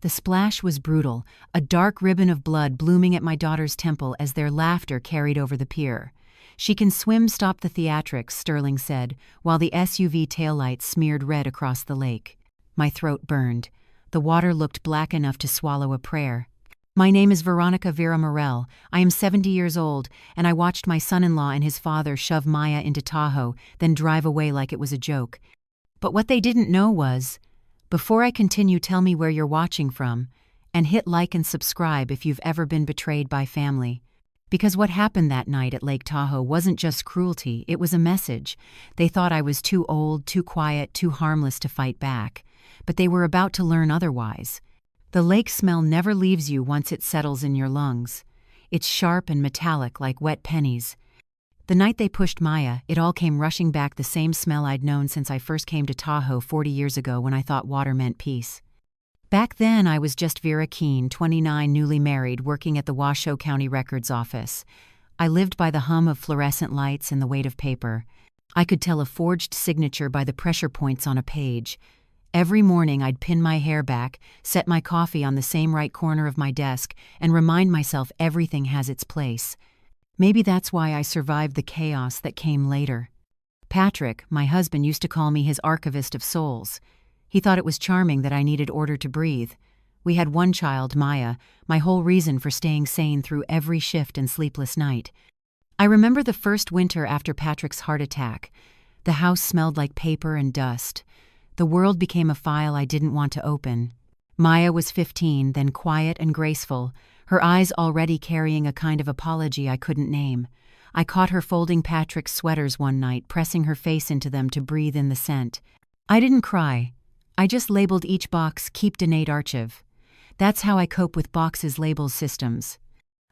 The splash was brutal, a dark ribbon of blood blooming at my daughter's temple as their laughter carried over the pier. "She can swim, stop the theatrics," Sterling said, while the SUV taillights smeared red across the lake. My throat burned. The water looked black enough to swallow a prayer. "My name is Vera Morrell. I am 70 years old, and I watched my son-in-law and his father shove Maya into Tahoe, then drive away like it was a joke. But what they didn't know was, before I continue, tell me where you're watching from, and hit like and subscribe if you've ever been betrayed by family. Because what happened that night at Lake Tahoe wasn't just cruelty, it was a message. They thought I was too old, too quiet, too harmless to fight back. But they were about to learn otherwise. The lake smell never leaves you once it settles in your lungs. It's sharp and metallic like wet pennies. The night they pushed Maya, it all came rushing back, the same smell I'd known since I first came to Tahoe 40 years ago when I thought water meant peace. Back then, I was just Vera Keene, 29, newly married, working at the Washoe County Records Office. I lived by the hum of fluorescent lights and the weight of paper. I could tell a forged signature by the pressure points on a page. Every morning I'd pin my hair back, set my coffee on the same right corner of my desk, and remind myself everything has its place. Maybe that's why I survived the chaos that came later. Patrick, my husband, used to call me his archivist of souls. He thought it was charming that I needed order to breathe. We had one child, Maya, my whole reason for staying sane through every shift and sleepless night. I remember the first winter after Patrick's heart attack. The house smelled like paper and dust. The world became a file I didn't want to open. Maya was 15, then quiet and graceful, her eyes already carrying a kind of apology I couldn't name. I caught her folding Patrick's sweaters one night, pressing her face into them to breathe in the scent. I didn't cry. I just labeled each box "Keep Donate Archive." That's how I cope with boxes, labels, systems.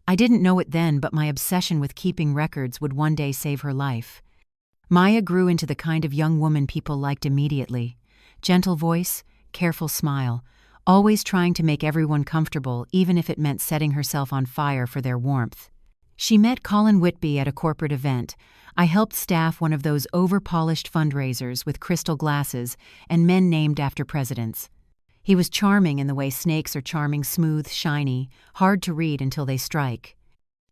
I didn't know it then, but my obsession with keeping records would one day save her life. Maya grew into the kind of young woman people liked immediately. Gentle voice, careful smile, always trying to make everyone comfortable, even if it meant setting herself on fire for their warmth. She met Colin Whitby at a corporate event. I helped staff one of those over-polished fundraisers with crystal glasses and men named after presidents. He was charming in the way snakes are charming, smooth, shiny, hard to read until they strike.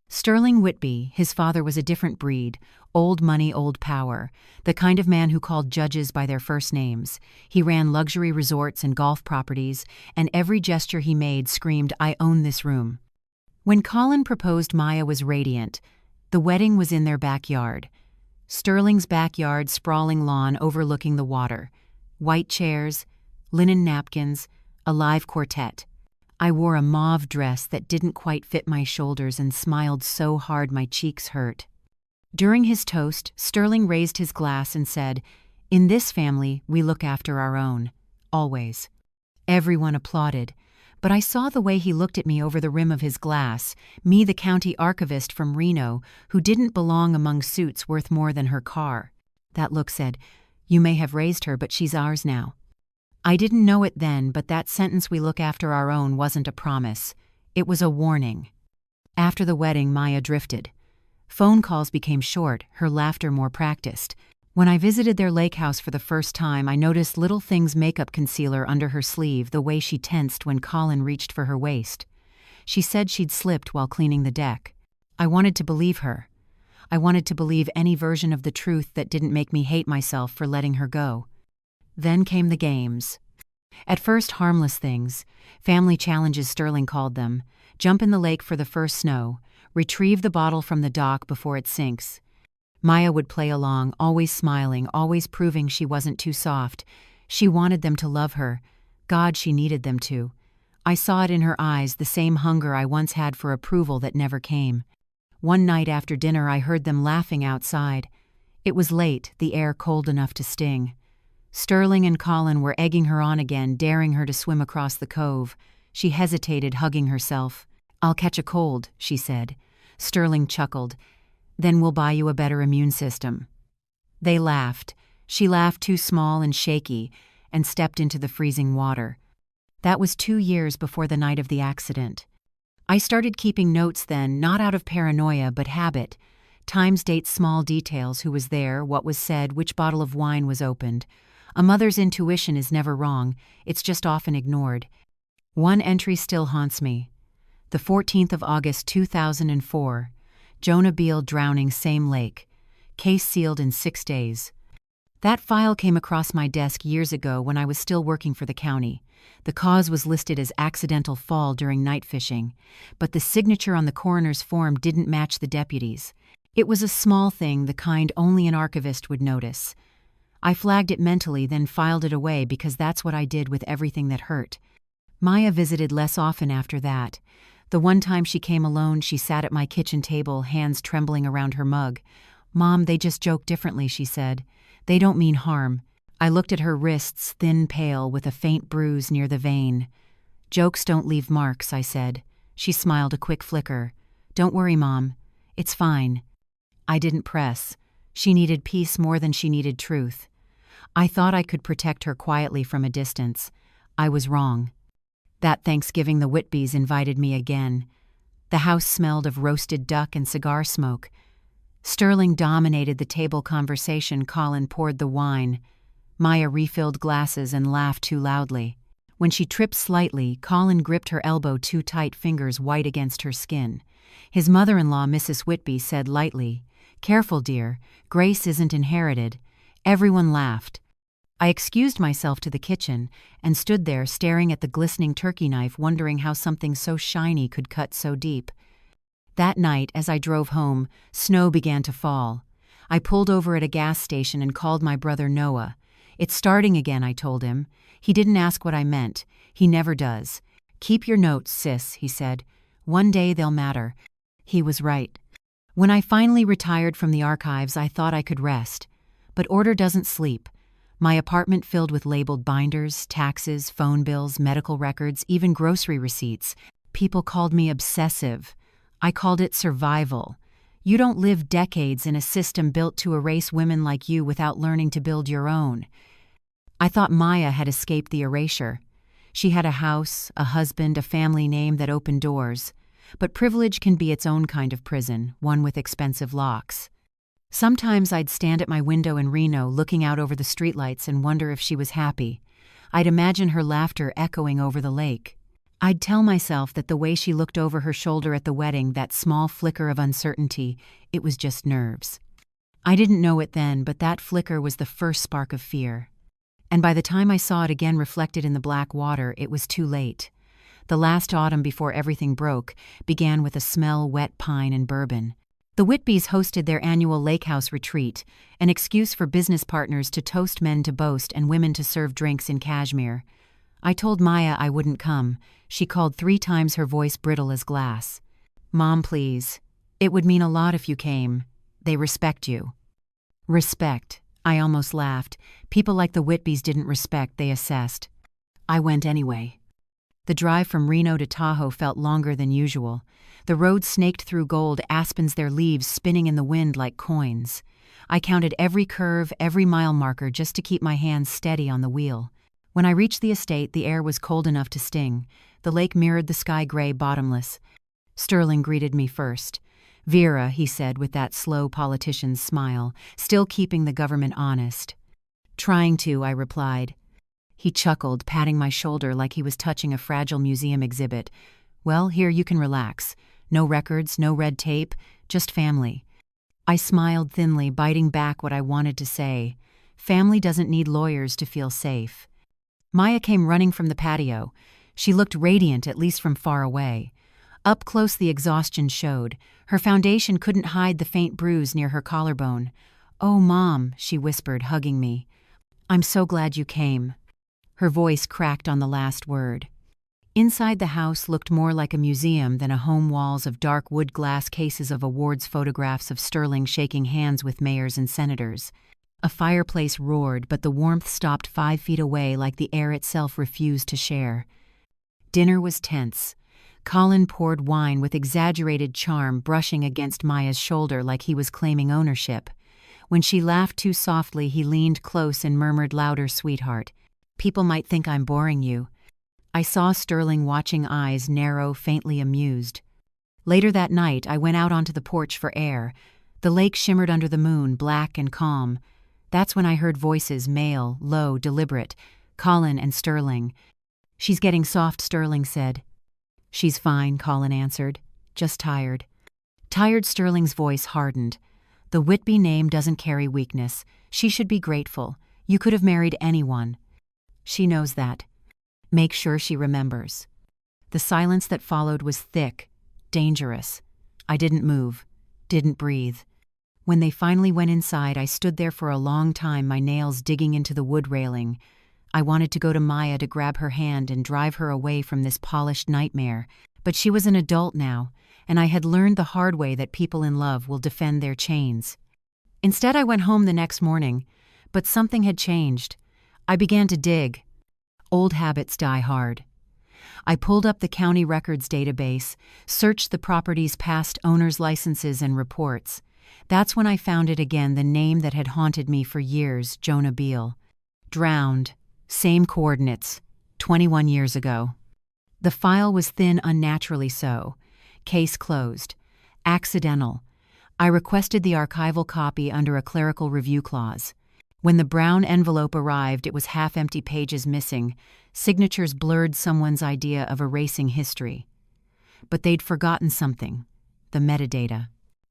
Sterling Whitby, his father, was a different breed, old money, old power, the kind of man who called judges by their first names. He ran luxury resorts and golf properties, and every gesture he made screamed, "I own this room." When Colin proposed, Maya was radiant. The wedding was in their backyard. Sterling's backyard, sprawling lawn overlooking the water. White chairs, linen napkins, a live quartet. I wore a mauve dress that didn't quite fit my shoulders and smiled so hard my cheeks hurt. During his toast, Sterling raised his glass and said, "In this family, we look after our own. Always." Everyone applauded, but I saw the way he looked at me over the rim of his glass, me, the county archivist from Reno, who didn't belong among suits worth more than her car. That look said, "You may have raised her, but she's ours now." I didn't know it then, but that sentence, "we look after our own," wasn't a promise. It was a warning. After the wedding, Maya drifted. Phone calls became short, her laughter more practiced. When I visited their lake house for the first time, I noticed little things: makeup concealer under her sleeve, the way she tensed when Colin reached for her waist. She said she'd slipped while cleaning the deck. I wanted to believe her. I wanted to believe any version of the truth that didn't make me hate myself for letting her go. Then came the games. At first, harmless things, family challenges Sterling called them. Jump in the lake for the first snow, retrieve the bottle from the dock before it sinks. Maya would play along, always smiling, always proving she wasn't too soft. She wanted them to love her. God, she needed them to. I saw it in her eyes, the same hunger I once had for approval that never came. One night after dinner, I heard them laughing outside. It was late, the air cold enough to sting. Sterling and Colin were egging her on again, daring her to swim across the cove. She hesitated, hugging herself. "I'll catch a cold," she said. Sterling chuckled. "Then we'll buy you a better immune system." They laughed. She laughed, too small and shaky, and stepped into the freezing water. That was 2 years before the night of the accident. I started keeping notes then, not out of paranoia but habit. Times, dates, small details: who was there, what was said, which bottle of wine was opened. A mother's intuition is never wrong, it's just often ignored. One entry still haunts me. The 14th of August 2004. Jonah Beale drowning same lake. Case sealed in 6 days. That file came across my desk years ago when I was still working for the county. The cause was listed as accidental fall during night fishing, but the signature on the coroner's form didn't match the deputy's. It was a small thing, the kind only an archivist would notice. I flagged it mentally, then filed it away because that's what I did with everything that hurt. Maya visited less often after that. The one time she came alone, she sat at my kitchen table, hands trembling around her mug. "Mom, they just joke differently," she said. "They don't mean harm." I looked at her wrists, thin, pale, with a faint bruise near the vein. "Jokes don't leave marks," I said. She smiled, a quick flicker. "Don't worry, Mom. It's fine." I didn't press. She needed peace more than she needed truth. I thought I could protect her quietly from a distance. I was wrong. That Thanksgiving, the Whitbys invited me again. The house smelled of roasted duck and cigar smoke. Sterling dominated the table conversation. Colin poured the wine. Maya refilled glasses and laughed too loudly. When she tripped slightly, Colin gripped her elbow too tight, fingers white against her skin. His mother-in-law, Mrs. Whitby, said lightly, "Careful, dear. Grace isn't inherited." Everyone laughed. I excused myself to the kitchen and stood there staring at the glistening turkey knife, wondering how something so shiny could cut so deep. That night, as I drove home, snow began to fall. I pulled over at a gas station and called my brother Noah. "It's starting again," I told him. He didn't ask what I meant. He never does. "Keep your notes, sis," he said. "One day they'll matter." He was right. When I finally retired from the archives, I thought I could rest. But order doesn't sleep. My apartment filled with labeled binders, taxes, phone bills, medical records, even grocery receipts. People called me obsessive. I called it survival. You don't live decades in a system built to erase women like you without learning to build your own. I thought Maya had escaped the erasure. She had a house, a husband, a family name that opened doors. But privilege can be its own kind of prison, one with expensive locks. Sometimes I'd stand at my window in Reno looking out over the streetlights and wonder if she was happy. I'd imagine her laughter echoing over the lake. I'd tell myself that the way she looked over her shoulder at the wedding, that small flicker of uncertainty, it was just nerves. I didn't know it then, but that flicker was the first spark of fear. And by the time I saw it again reflected in the black water, it was too late. The last autumn before everything broke began with a smell, wet pine and bourbon. The Whitbys hosted their annual lake house retreat, an excuse for business partners to toast, men to boast, and women to serve drinks in cashmere. I told Maya I wouldn't come. She called 3 times, her voice brittle as glass. "Mom, please. It would mean a lot if you came. They respect you." Respect. I almost laughed. People like the Whitbys didn't respect, they assessed. I went anyway. The drive from Reno to Tahoe felt longer than usual. The road snaked through gold aspens, their leaves spinning in the wind like coins. I counted every curve, every mile marker, just to keep my hands steady on the wheel. When I reached the estate, the air was cold enough to sting. The lake mirrored the sky, gray, bottomless. Sterling greeted me first. "Vera," he said with that slow politician's smile, "still keeping the government honest." "Trying to," I replied. He chuckled, patting my shoulder like he was touching a fragile museum exhibit. "Well, here you can relax. No records, no red tape, just family." I smiled thinly, biting back what I wanted to say. Family doesn't need lawyers to feel safe. Maya came running from the patio. She looked radiant, at least from far away. Up close, the exhaustion showed. Her foundation couldn't hide the faint bruise near her collarbone. "Oh, Mom," she whispered, hugging me. "I'm so glad you came." Her voice cracked on the last word. Inside the house looked more like a museum than a home, walls of dark wood, glass cases of awards, photographs of Sterling shaking hands with mayors and senators. A fireplace roared, but the warmth stopped 5 feet away, like the air itself refused to share. Dinner was tense. Colin poured wine with exaggerated charm, brushing against Maya's shoulder like he was claiming ownership. When she laughed too softly, he leaned close and murmured louder, "Sweetheart, people might think I'm boring you." I saw Sterling watching, eyes narrow, faintly amused. Later that night, I went out onto the porch for air. The lake shimmered under the moon, black and calm. That's when I heard voices, male, low, deliberate. Colin and Sterling. "She's getting soft," Sterling said. "She's fine," Colin answered. "Just tired." Tired. Sterling's voice hardened. "The Whitby name doesn't carry weakness. She should be grateful. You could have married anyone." "She knows that. Make sure she remembers." The silence that followed was thick, dangerous. I didn't move, didn't breathe. When they finally went inside, I stood there for a long time, my nails digging into the wood railing. I wanted to go to Maya to grab her hand and drive her away from this polished nightmare, but she was an adult now, and I had learned the hard way that people in love will defend their chains. Instead, I went home the next morning, but something had changed. I began to dig. Old habits die hard. I pulled up the county records database, searched the property's past owners' licenses and reports. That's when I found it again, the name that had haunted me for years, Jonah Beale. Drowned. Same coordinates. 21 years ago. The file was thin, unnaturally so. Case closed. Accidental. I requested the archival copy under a clerical review clause. When the brown envelope arrived, it was half-empty, pages missing. Signatures blurred someone's idea of erasing history. But they'd forgotten something. The metadata.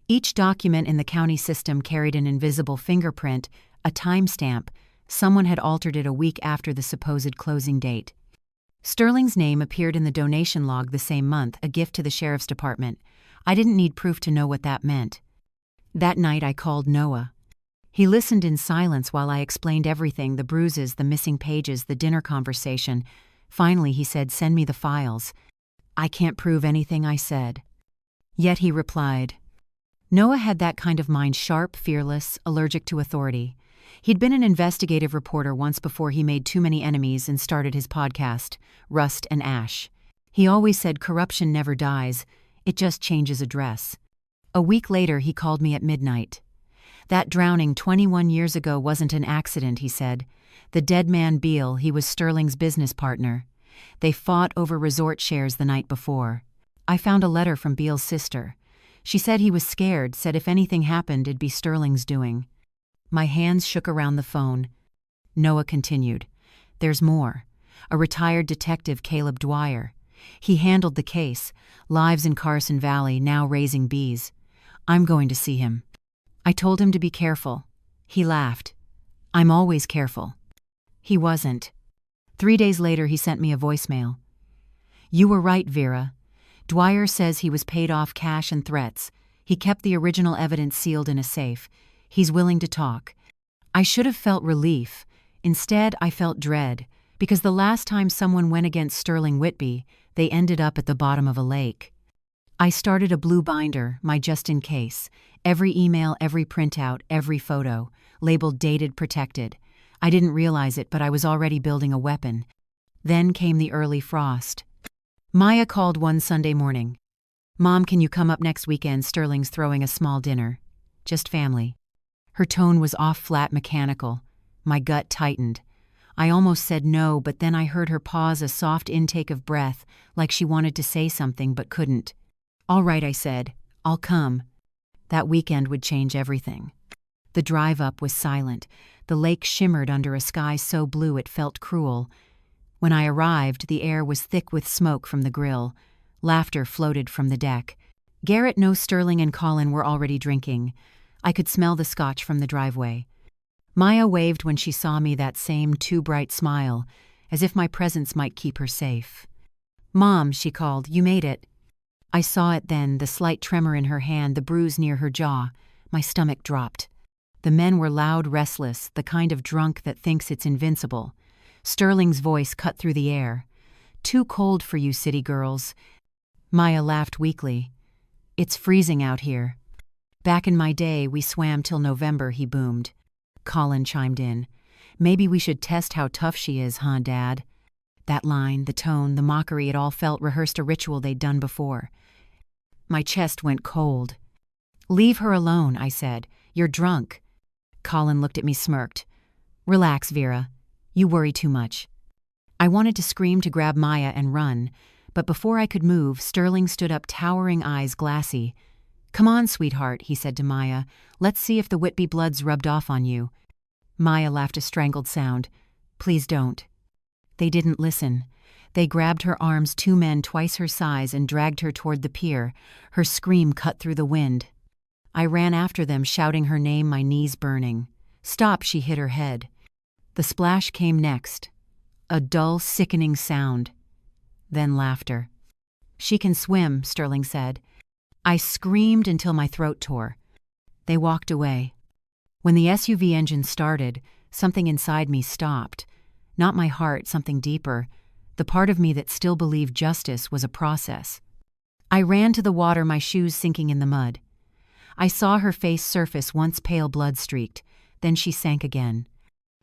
Each document in the county system carried an invisible fingerprint, a timestamp. Someone had altered it a week after the supposed closing date. Sterling's name appeared in the donation log the same month, a gift to the sheriff's department. I didn't need proof to know what that meant. That night I called Noah. He listened in silence while I explained everything, the bruises, the missing pages, the dinner conversation. Finally he said, "Send me the files." "I can't prove anything," I said. Yet he replied. Noah had that kind of mind, sharp, fearless, allergic to authority. He'd been an investigative reporter once before he made too many enemies and started his podcast, Rust and Ash. He always said corruption never dies, it just changes address. A week later he called me at midnight. "That drowning 21 years ago wasn't an accident," he said. "The dead man Beale, he was Sterling's business partner. They fought over resort shares the night before. I found a letter from Beale's sister. She said he was scared, said if anything happened it'd be Sterling's doing." My hands shook around the phone. Noah continued. "There's more. A retired detective, Caleb Dwyer. He handled the case, lives in Carson Valley, now raising bees. I'm going to see him. I told him to be careful." He laughed. "I'm always careful." He wasn't. 3 days later he sent me a voicemail. "You were right, Vera. Dwyer says he was paid off cash and threats. He kept the original evidence sealed in a safe. He's willing to talk." I should have felt relief. Instead, I felt dread, because the last time someone went against Sterling Whitby, they ended up at the bottom of a lake. I started a blue binder, my just in case. Every email, every printout, every photo, labeled dated, protected. I didn't realize it, but I was already building a weapon. Then came the early frost. Maya called one Sunday morning. "Mom, can you come up next weekend? Sterling's throwing a small dinner. Just family." Her tone was off, flat, mechanical. My gut tightened. I almost said no, but then I heard her pause, a soft intake of breath, like she wanted to say something but couldn't. "All right," I said. "I'll come." That weekend would change everything. The drive up was silent. The lake shimmered under a sky so blue it felt cruel. When I arrived, the air was thick with smoke from the grill. Laughter floated from the deck. Garrett, no, Sterling and Colin were already drinking. I could smell the scotch from the driveway. Maya waved when she saw me, that same too bright smile, as if my presence might keep her safe. "Mom," she called, "you made it." I saw it then, the slight tremor in her hand, the bruise near her jaw. My stomach dropped. The men were loud, restless, the kind of drunk that thinks it's invincible. Sterling's voice cut through the air. "Too cold for you city girls." Maya laughed weakly. "It's freezing out here." "Back in my day, we swam till November," he boomed. Colin chimed in. "Maybe we should test how tough she is, huh, Dad?" That line, the tone, the mockery, it all felt rehearsed, a ritual they'd done before. My chest went cold. "Leave her alone," I said. "You're drunk." Colin looked at me, smirked. "Relax, Vera. You worry too much." I wanted to scream, to grab Maya and run, but before I could move, Sterling stood up, towering eyes glassy. "Come on, sweetheart," he said to Maya. "Let's see if the Whitby blood's rubbed off on you." Maya laughed a strangled sound. "Please don't." They didn't listen. They grabbed her arms, 2 men twice her size, and dragged her toward the pier. Her scream cut through the wind. I ran after them, shouting her name, my knees burning. "Stop!" She hit her head. The splash came next. A dull, sickening sound. Then laughter. "She can swim," Sterling said. I screamed until my throat tore. They walked away. When the SUV engine started, something inside me stopped. Not my heart, something deeper. The part of me that still believed justice was a process. I ran to the water, my shoes sinking in the mud. I saw her face surface, once pale, blood-streaked. Then she sank again.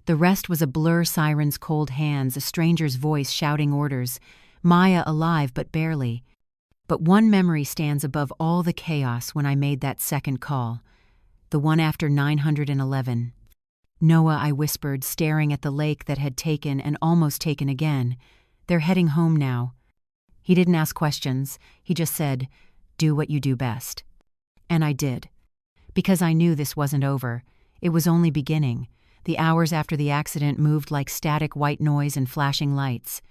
The rest was a blur, sirens' cold hands, a stranger's voice shouting orders. Maya alive, but barely. But one memory stands above all the chaos when I made that second call. The one after 911. "Noah," I whispered, staring at the lake that had taken and almost taken again. "They're heading home now." He didn't ask questions. He just said, "Do what you do best." And I did. Because I knew this wasn't over. It was only beginning. The hours after the accident moved like static white noise and flashing lights.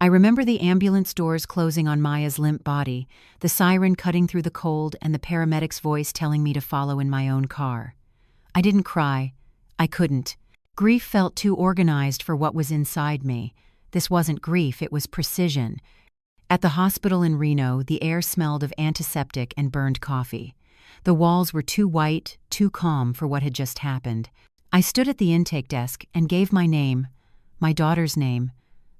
I remember the ambulance doors closing on Maya's limp body, the siren cutting through the cold, and the paramedic's voice telling me to follow in my own car. I didn't cry. I couldn't. Grief felt too organized for what was inside me. This wasn't grief, it was precision. At the hospital in Reno, the air smelled of antiseptic and burned coffee. The walls were too white, too calm for what had just happened. I stood at the intake desk and gave my name, my daughter's name,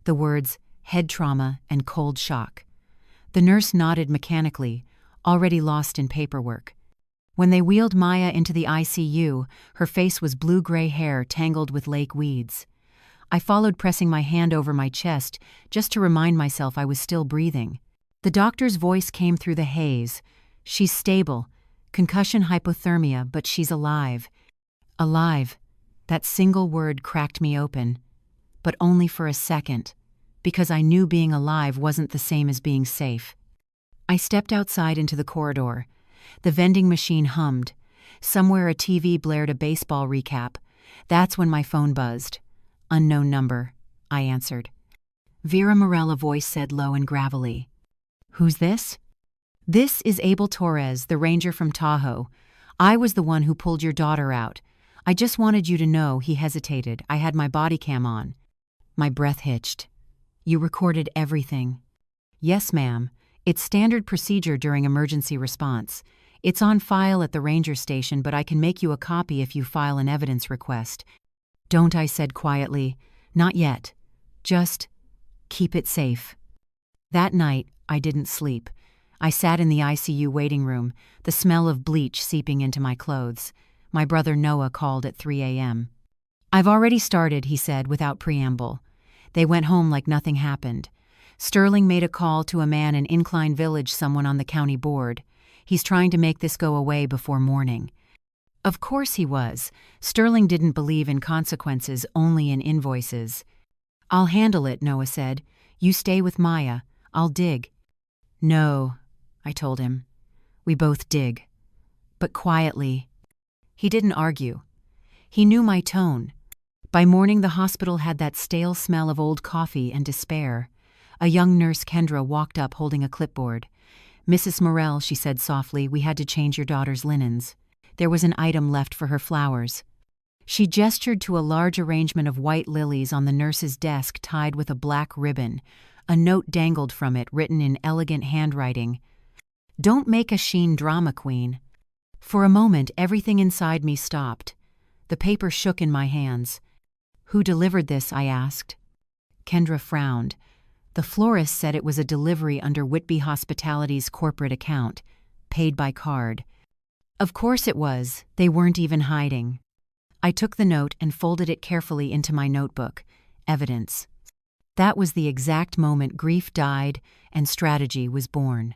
the words head trauma and cold shock. The nurse nodded mechanically, already lost in paperwork. When they wheeled Maya into the ICU, her face was blue-gray hair tangled with lake weeds. I followed, pressing my hand over my chest just to remind myself I was still breathing. The doctor's voice came through the haze. "She's stable. Concussion, hypothermia, but she's alive." Alive. That single word cracked me open. But only for a second. Because I knew being alive wasn't the same as being safe. I stepped outside into the corridor. The vending machine hummed. Somewhere a TV blared a baseball recap. That's when my phone buzzed. "Unknown number," I answered. Vera Morrell, a voice said low and gravelly. "Who's this?" "This is Abel Torres, the ranger from Tahoe. I was the one who pulled your daughter out. I just wanted you to know." He hesitated. I had my body cam on. My breath hitched. "You recorded everything?" "Yes, ma'am. It's standard procedure during emergency response. It's on file at the ranger station, but I can make you a copy if you file an evidence request." "Don't," I said quietly. "Not yet. Just keep it safe." That night, I didn't sleep. I sat in the ICU waiting room, the smell of bleach seeping into my clothes. My brother Noah called at 3 a.m. "I've already started," he said without preamble. They went home like nothing happened. Sterling made a call to a man in Incline Village, someone on the county board. "He's trying to make this go away before morning." Of course he was. Sterling didn't believe in consequences, only in invoices. "I'll handle it," Noah said. "You stay with Maya. I'll dig." "No," I told him. "We both dig. But quietly." He didn't argue. He knew my tone. By morning, the hospital had that stale smell of old coffee and despair. A young nurse, Kendra, walked up holding a clipboard. "Mrs. Morrell," she said softly, "we had to change your daughter's linens. There was an item left for her flowers." She gestured to a large arrangement of white lilies on the nurse's desk tied with a black ribbon. A note dangled from it, written in elegant handwriting. "Don't make a sheen drama queen." For a moment, everything inside me stopped. The paper shook in my hands. "Who delivered this?" I asked. Kendra frowned. The florist said it was a delivery under Whitby Hospitality's corporate account, paid by card. Of course it was. They weren't even hiding. I took the note and folded it carefully into my notebook. Evidence. That was the exact moment grief died and strategy was born.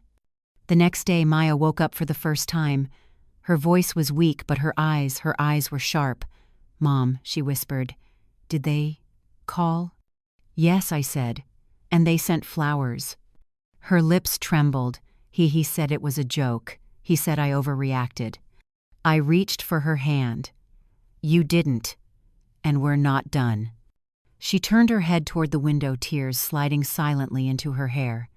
The next day, Maya woke up for the first time. Her voice was weak, but her eyes were sharp. "Mom," she whispered. "Did they call?" "Yes," I said. "And they sent flowers." Her lips trembled. He said it was a joke. He said I overreacted. I reached for her hand. "You didn't. And we're not done." She turned her head toward the window, tears sliding silently into her hair.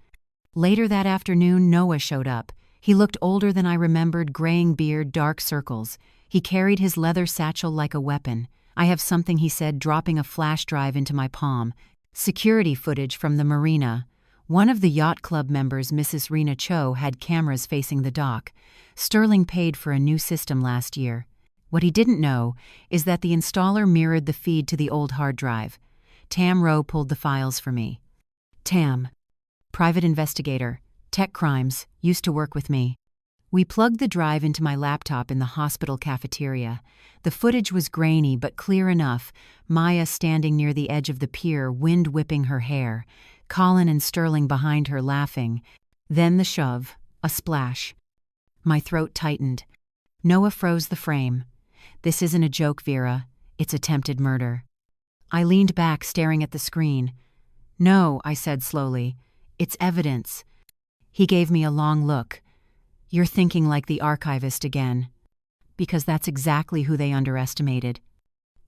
Later that afternoon, Noah showed up. He looked older than I remembered, graying beard, dark circles. He carried his leather satchel like a weapon. "I have something," he said, dropping a flash drive into my palm. Security footage from the marina. One of the yacht club members, Mrs. Rena Cho, had cameras facing the dock. Sterling paid for a new system last year. What he didn't know is that the installer mirrored the feed to the old hard drive. Tam Rowe pulled the files for me. Tam, private investigator, tech crimes, used to work with me. We plugged the drive into my laptop in the hospital cafeteria. The footage was grainy but clear enough. Maya standing near the edge of the pier, wind whipping her hair. Colin and Sterling behind her laughing. Then the shove, a splash. My throat tightened. Noah froze the frame. "This isn't a joke, Vera. It's attempted murder." I leaned back, staring at the screen. "No," I said slowly. "It's evidence." He gave me a long look. "You're thinking like the archivist again." Because that's exactly who they underestimated.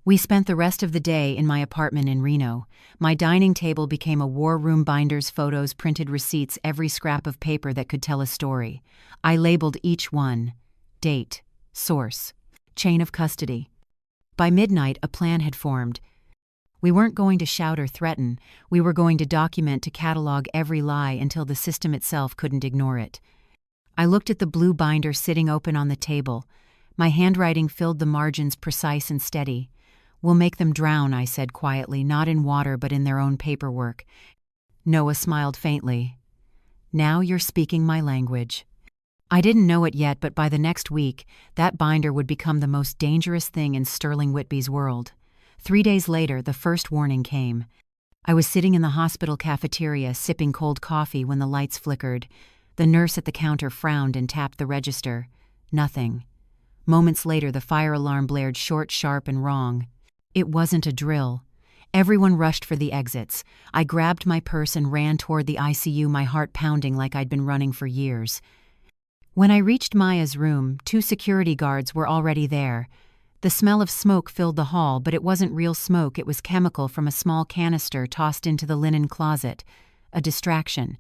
We spent the rest of the day in my apartment in Reno. My dining table became a war room: binders, photos, printed receipts, every scrap of paper that could tell a story. I labeled each one: date, source, chain of custody. By midnight, a plan had formed. We weren't going to shout or threaten. We were going to document, to catalog every lie until the system itself couldn't ignore it. I looked at the blue binder sitting open on the table. My handwriting filled the margins, precise and steady. "We'll make them drown," I said quietly, "not in water but in their own paperwork." Noah smiled faintly. "Now you're speaking my language." I didn't know it yet, but by the next week, that binder would become the most dangerous thing in Sterling Whitby's world. 3 days later, the first warning came. I was sitting in the hospital cafeteria, sipping cold coffee, when the lights flickered. The nurse at the counter frowned and tapped the register. Nothing. Moments later, the fire alarm blared, short, sharp, and wrong. It wasn't a drill. Everyone rushed for the exits. I grabbed my purse and ran toward the ICU, my heart pounding like I'd been running for years. When I reached Maya's room, 2 security guards were already there. The smell of smoke filled the hall, but it wasn't real smoke. It was chemical from a small canister tossed into the linen closet. A distraction.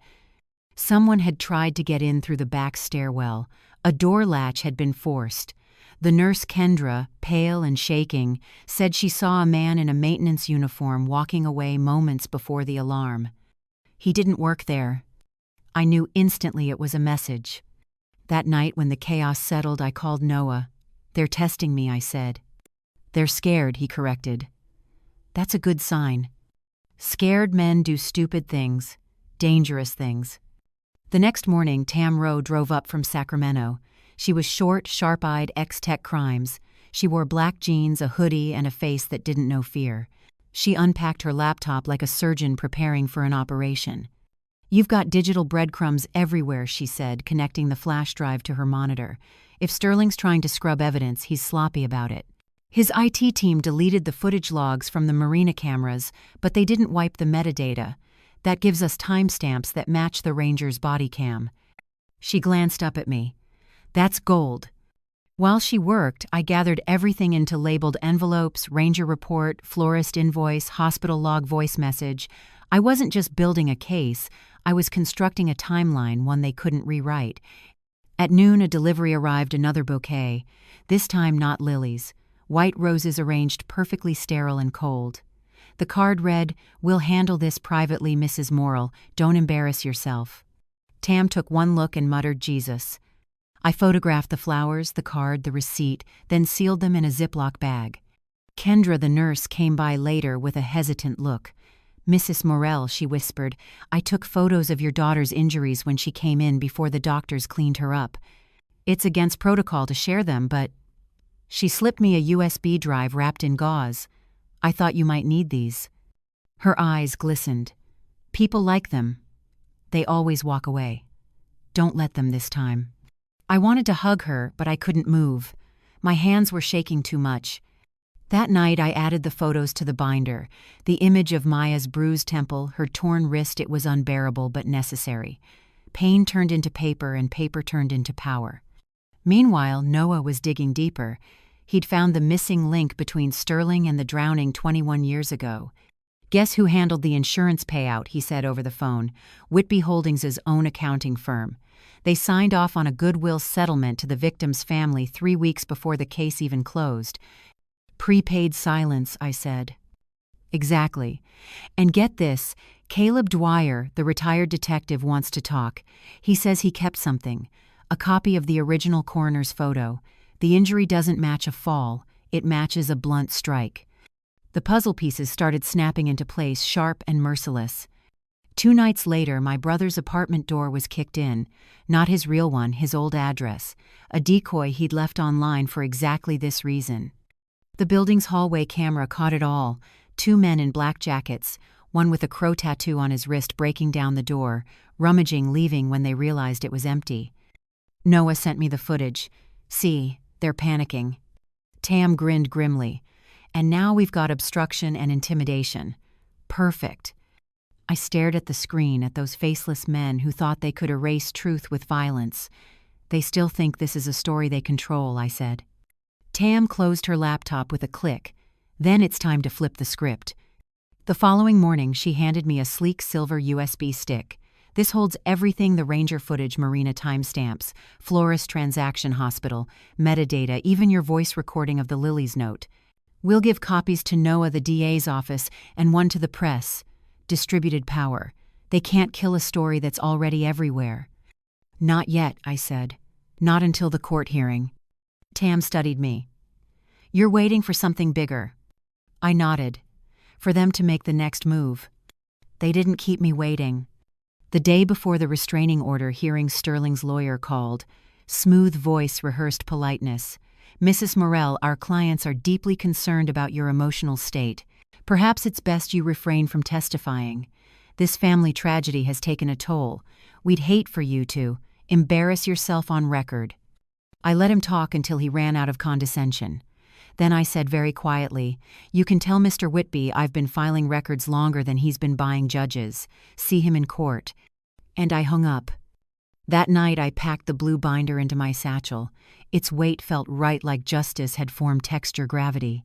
Someone had tried to get in through the back stairwell. A door latch had been forced. The nurse, Kendra, pale and shaking, said she saw a man in a maintenance uniform walking away moments before the alarm. He didn't work there. I knew instantly it was a message. That night, when the chaos settled, I called Noah. "They're testing me," I said. "They're scared," he corrected. "That's a good sign. Scared men do stupid things, dangerous things." The next morning, Tam Rowe drove up from Sacramento. She was short, sharp-eyed, ex-tech crimes. She wore black jeans, a hoodie, and a face that didn't know fear. She unpacked her laptop like a surgeon preparing for an operation. "You've got digital breadcrumbs everywhere," she said, connecting the flash drive to her monitor. "If Sterling's trying to scrub evidence, he's sloppy about it." His IT team deleted the footage logs from the marina cameras, but they didn't wipe the metadata. That gives us timestamps that match the ranger's body cam. She glanced up at me. "That's gold." While she worked, I gathered everything into labeled envelopes: ranger report, florist invoice, hospital log, voice message. I wasn't just building a case, I was constructing a timeline, one they couldn't rewrite. At noon, a delivery arrived, another bouquet. This time not lilies. White roses arranged perfectly sterile and cold. The card read, "We'll handle this privately, Mrs. Morrell. Don't embarrass yourself." Tam took one look and muttered, "Jesus." I photographed the flowers, the card, the receipt, then sealed them in a Ziploc bag. Kendra, the nurse, came by later with a hesitant look. "Mrs. Morrell," she whispered, "I took photos of your daughter's injuries when she came in before the doctors cleaned her up. It's against protocol to share them, but..." She slipped me a USB drive wrapped in gauze. "I thought you might need these." Her eyes glistened. "People like them. They always walk away. Don't let them this time." I wanted to hug her, but I couldn't move. My hands were shaking too much. That night I added the photos to the binder. The image of Maya's bruised temple, her torn wrist. It was unbearable but necessary. Pain turned into paper and paper turned into power. Meanwhile, Noah was digging deeper. He'd found the missing link between Sterling and the drowning 21 years ago. "Guess who handled the insurance payout," he said over the phone. "Whitby Holdings' own accounting firm. They signed off on a goodwill settlement to the victim's family 3 weeks before the case even closed." "Prepaid silence," I said. "Exactly. And get this, Caleb Dwyer, the retired detective, wants to talk. He says he kept something, a copy of the original coroner's photo. The injury doesn't match a fall, it matches a blunt strike." The puzzle pieces started snapping into place, sharp and merciless. 2 nights later, my brother's apartment door was kicked in. Not his real one, his old address. A decoy he'd left online for exactly this reason. The building's hallway camera caught it all. 2 men in black jackets, one with a crow tattoo on his wrist, breaking down the door, rummaging, leaving when they realized it was empty. Noah sent me the footage. "See, they're panicking." Tam grinned grimly. "And now we've got obstruction and intimidation. Perfect." I stared at the screen, at those faceless men who thought they could erase truth with violence. "They still think this is a story they control," I said. Tam closed her laptop with a click. "Then it's time to flip the script." The following morning, she handed me a sleek silver USB stick. "This holds everything: the Ranger footage, Marina timestamps, florist transaction, hospital, metadata, even your voice recording of the Lily's note. We'll give copies to Noah, the DA's office, and one to the press. Distributed power. They can't kill a story that's already everywhere." "Not yet," I said. "Not until the court hearing." Tam studied me. "You're waiting for something bigger." I nodded. "For them to make the next move." They didn't keep me waiting. The day before the restraining order hearing, Sterling's lawyer called. Smooth voice rehearsed politeness. "Mrs. Morrell, our clients are deeply concerned about your emotional state. Perhaps it's best you refrain from testifying. This family tragedy has taken a toll. We'd hate for you to embarrass yourself on record." I let him talk until he ran out of condescension. Then I said very quietly, "You can tell Mr. Whitby I've been filing records longer than he's been buying judges. See him in court." And I hung up. That night I packed the blue binder into my satchel. Its weight felt right, like justice had formed texture gravity.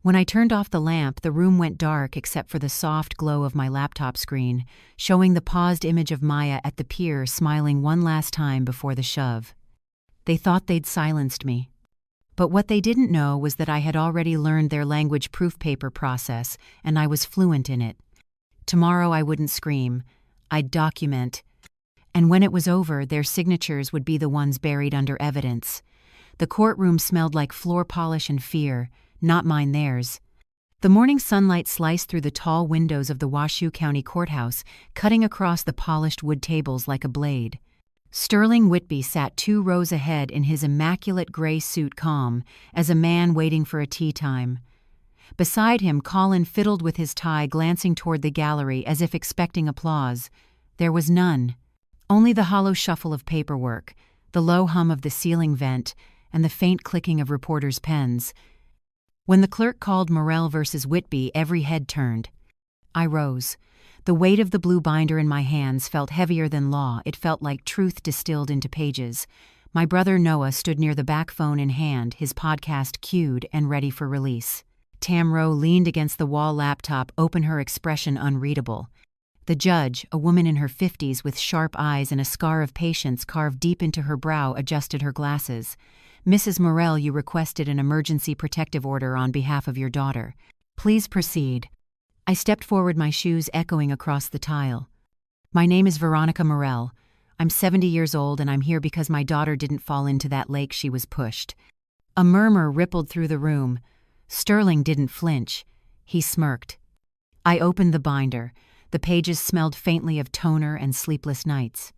When I turned off the lamp, the room went dark except for the soft glow of my laptop screen, showing the paused image of Maya at the pier, smiling one last time before the shove. They thought they'd silenced me. But what they didn't know was that I had already learned their language proof paper process, and I was fluent in it. Tomorrow I wouldn't scream. I'd document. And when it was over, their signatures would be the ones buried under evidence. The courtroom smelled like floor polish and fear, not mine, theirs. The morning sunlight sliced through the tall windows of the Washoe County Courthouse, cutting across the polished wood tables like a blade. Sterling Whitby sat 2 rows ahead in his immaculate gray suit, calm as a man waiting for a tea time. Beside him, Colin fiddled with his tie, glancing toward the gallery as if expecting applause. There was none. Only the hollow shuffle of paperwork, the low hum of the ceiling vent, and the faint clicking of reporters' pens. When the clerk called Morrell versus Whitby, every head turned. I rose. The weight of the blue binder in my hands felt heavier than law. It felt like truth distilled into pages. My brother Noah stood near the back, phone in hand, his podcast cued and ready for release. Tam Rowe leaned against the wall, laptop open, her expression unreadable. The judge, a woman in her 50s with sharp eyes and a scar of patience carved deep into her brow, adjusted her glasses. "Mrs. Morrell, you requested an emergency protective order on behalf of your daughter. Please proceed." I stepped forward, my shoes echoing across the tile. "My name is Veronica Morrell. I'm 70 years old, and I'm here because my daughter didn't fall into that lake. She was pushed." A murmur rippled through the room. Sterling didn't flinch. He smirked. I opened the binder. The pages smelled faintly of toner and sleepless nights.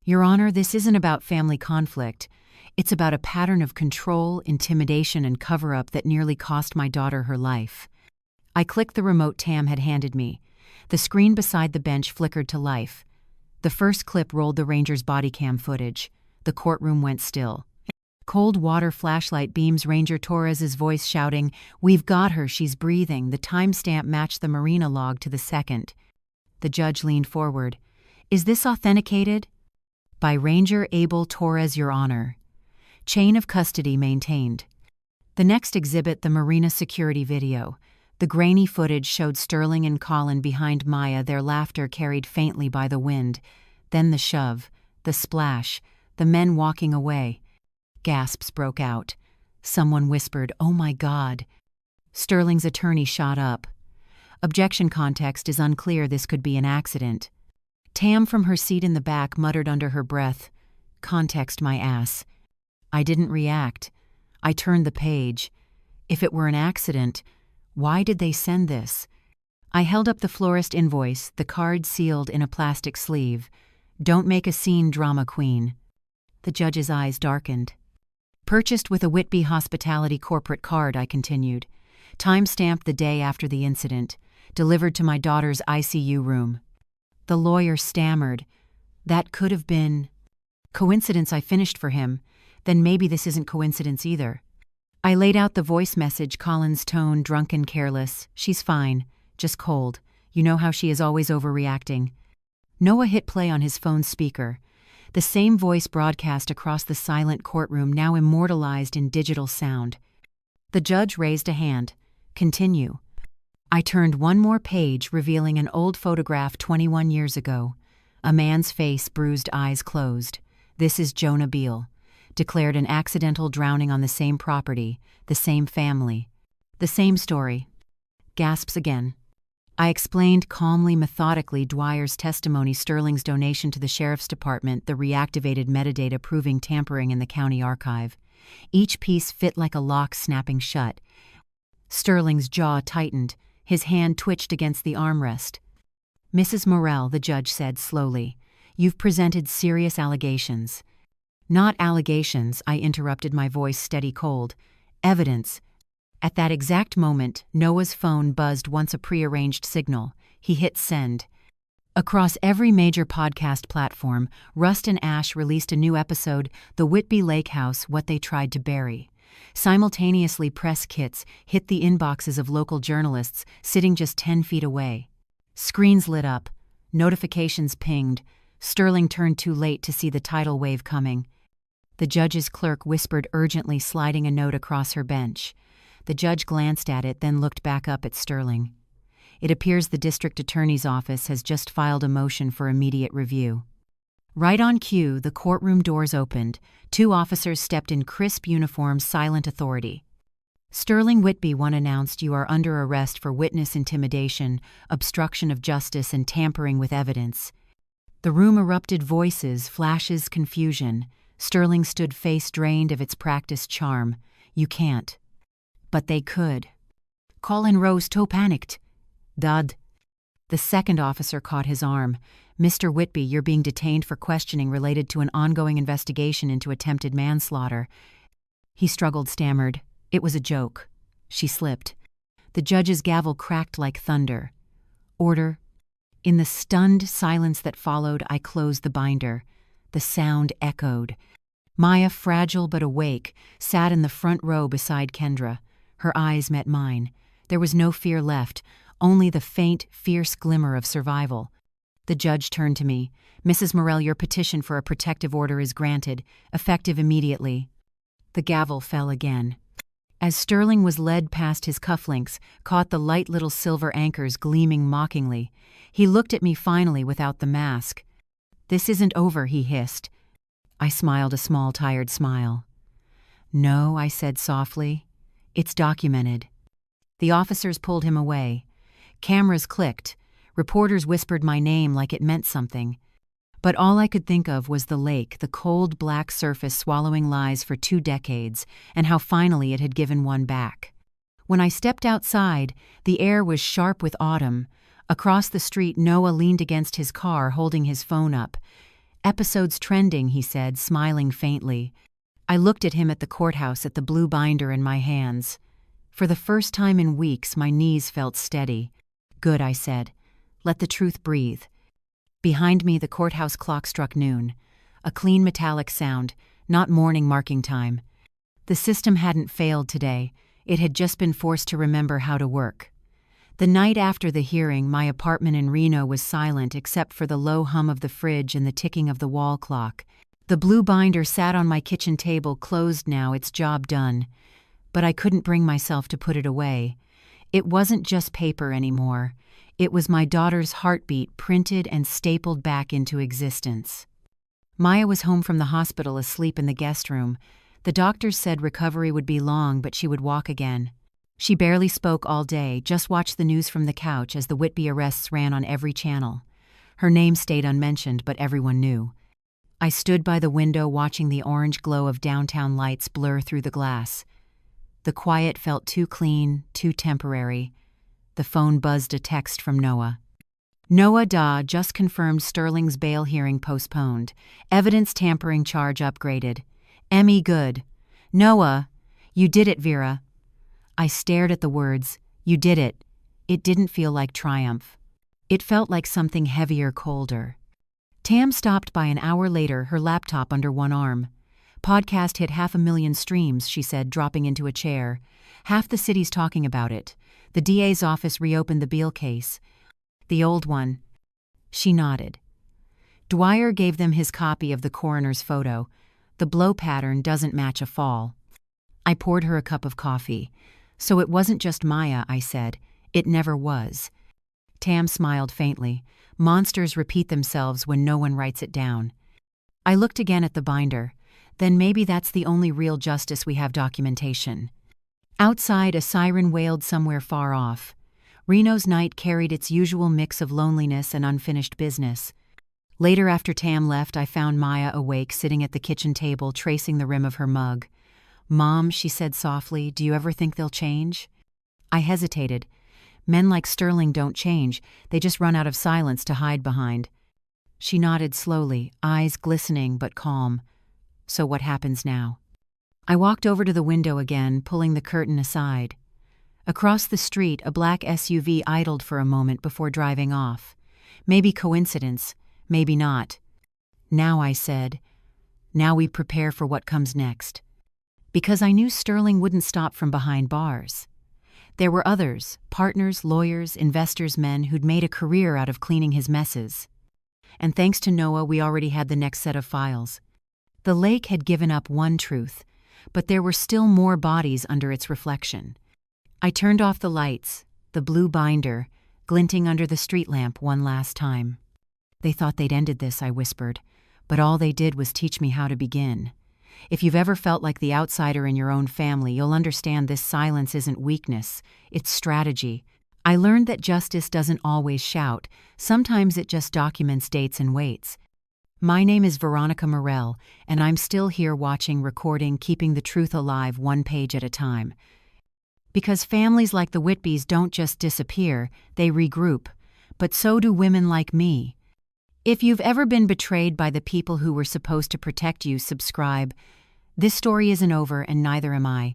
"Your Honor, this isn't about family conflict. It's about a pattern of control, intimidation, and cover-up that nearly cost my daughter her life." I clicked the remote Tam had handed me. The screen beside the bench flickered to life. The first clip rolled the Ranger's body cam footage. The courtroom went still. Cold water flashlight beams, Ranger Torres's voice shouting, "We've got her, she's breathing." The timestamp matched the Marina log to the second. The judge leaned forward. "Is this authenticated?" "By Ranger Abel Torres, Your Honor." Chain of custody maintained. The next exhibit, the Marina security video. The grainy footage showed Sterling and Colin behind Maya, their laughter carried faintly by the wind. Then the shove, the splash, the men walking away. Gasps broke out. Someone whispered, "Oh my God." Sterling's attorney shot up. Objection context is unclear. This could be an accident. Tam from her seat in the back muttered under her breath, "Context my ass." I didn't react. I turned the page. If it were an accident, why did they send this? I held up the florist invoice, the card sealed in a plastic sleeve. "Don't make a scene, drama queen." The judge's eyes darkened. "Purchased with a Whitby Hospitality corporate card," I continued. "Time-stamped the day after the incident. Delivered to my daughter's ICU room." The lawyer stammered. "That could have been coincidence." I finished for him. "Then maybe this isn't coincidence either." I laid out the voice message, Colin's tone drunken, careless. "She's fine, just cold. You know how she is always overreacting." Noah hit play on his phone's speaker. The same voice broadcast across the silent courtroom, now immortalized in digital sound. The judge raised a hand. "Continue." I turned one more page, revealing an old photograph 21 years ago. A man's face, bruised, eyes closed. "This is Jonah Beale. Declared an accidental drowning on the same property, the same family. The same story." Gasps again. I explained calmly, methodically, Dwyer's testimony, Sterling's donation to the sheriff's department, the reactivated metadata proving tampering in the county archive. Each piece fit like a lock snapping shut. Sterling's jaw tightened. His hand twitched against the armrest. "Mrs. Morrell," the judge said slowly, "you've presented serious allegations." "Not allegations," I interrupted, my voice steady cold. "Evidence." At that exact moment, Noah's phone buzzed once, a prearranged signal. He hit send. Across every major podcast platform, Rust and Ash released a new episode, The Whitby Lake House, What They Tried to Bury. Simultaneously, press kits hit the inboxes of local journalists sitting just 10 feet away. Screens lit up. Notifications pinged. Sterling turned too late to see the tidal wave coming. The judge's clerk whispered urgently, sliding a note across her bench. The judge glanced at it, then looked back up at Sterling. "It appears the district attorney's office has just filed a motion for immediate review." Right on cue, the courtroom doors opened. 2 officers stepped in crisp uniforms, silent authority. "Sterling Whitby, one announced, you are under arrest for witness intimidation, obstruction of justice, and tampering with evidence." The room erupted, voices, flashes, confusion. Sterling stood, face drained of its practiced charm. "You can't." But they could. Colin rose, toe panicked. "Dud." The second officer caught his arm. "Mr. Whitby, you're being detained for questioning related to an ongoing investigation into attempted manslaughter." He struggled, stammered. "It was a joke." She slipped. The judge's gavel cracked like thunder. "Order." In the stunned silence that followed, I closed the binder. The sound echoed. Maya, fragile but awake, sat in the front row beside Kendra. Her eyes met mine. There was no fear left, only the faint, fierce glimmer of survival. The judge turned to me. "Mrs. Morrell, your petition for a protective order is granted, effective immediately." The gavel fell again. As Sterling was led past his cufflinks, caught the light little silver anchors gleaming mockingly. He looked at me finally without the mask. "This isn't over," he hissed. I smiled a small, tired smile. "No," I said softly. "It's documented." The officers pulled him away. Cameras clicked. Reporters whispered my name like it meant something. But all I could think of was the lake, the cold black surface swallowing lies for 2 decades, and how finally it had given one back. When I stepped outside, the air was sharp with autumn. Across the street, Noah leaned against his car, holding his phone up. "Episode's trending," he said, smiling faintly. I looked at him at the courthouse, at the blue binder in my hands. For the first time in weeks, my knees felt steady. "Good," I said. "Let the truth breathe." Behind me, the courthouse clock struck noon. A clean metallic sound, not morning marking time. The system hadn't failed today. It had just been forced to remember how to work. The night after the hearing, my apartment in Reno was silent except for the low hum of the fridge and the ticking of the wall clock. The blue binder sat on my kitchen table, closed now, its job done. But I couldn't bring myself to put it away. It wasn't just paper anymore. It was my daughter's heartbeat printed and stapled back into existence. Maya was home from the hospital asleep in the guest room. The doctors said recovery would be long, but she would walk again. She barely spoke all day, just watched the news from the couch as the Whitby arrests ran on every channel. Her name stayed unmentioned, but everyone knew. I stood by the window watching the orange glow of downtown lights blur through the glass. The quiet felt too clean, too temporary. The phone buzzed a text from Noah. Noah Daw just confirmed Sterling's bail hearing postponed. Evidence tampering charge upgraded. Emmy good. Noah, you did it, Vera. I stared at the words, you did it. It didn't feel like triumph. It felt like something heavier, colder. Tam stopped by an hour later, her laptop under one arm. Podcast hit 500,000 streams, she said, dropping into a chair. Half the city's talking about it. The DA's office reopened the Beale case. The old one. She nodded. Dwyer gave them his copy of the coroner's photo. The blow pattern doesn't match a fall. I poured her a cup of coffee. So it wasn't just Maya, I said. It never was. Tam smiled faintly. Monsters repeat themselves when no one writes it down. I looked again at the binder. Then maybe that's the only real justice we have: documentation. Outside, a siren wailed somewhere far off. Reno's night carried its usual mix of loneliness and unfinished business. Later, after Tam left, I found Maya awake, sitting at the kitchen table, tracing the rim of her mug. "Mom," she said softly, "do you ever think they'll change?" I hesitated. Men like Sterling don't change, they just run out of silence to hide behind. She nodded slowly, eyes glistening but calm. So what happens now? I walked over to the window again, pulling the curtain aside. Across the street, a black SUV idled for a moment before driving off. Maybe coincidence, maybe not. Now, I said, now we prepare for what comes next. Because I knew Sterling wouldn't stop from behind bars. There were others, partners, lawyers, investors, men who'd made a career out of cleaning his messes. And thanks to Noah, we already had the next set of files. The lake had given up one truth, but there were still more bodies under its reflection. I turned off the lights, the blue binder, glinting under the street lamp one last time. They thought they'd ended this, I whispered, but all they did was teach me how to begin. If you've ever felt like the outsider in your own family, you'll understand this silence isn't weakness, it's strategy. I learned that justice doesn't always shout, sometimes it just documents dates and waits. My name is Vera Morrell, and I'm still here watching, recording, keeping the truth alive one page at a time. Because families like the Whitbys don't just disappear, they regroup. But so do women like me. If you've ever been betrayed by the people who were supposed to protect you, subscribe. This story isn't over, and neither am I.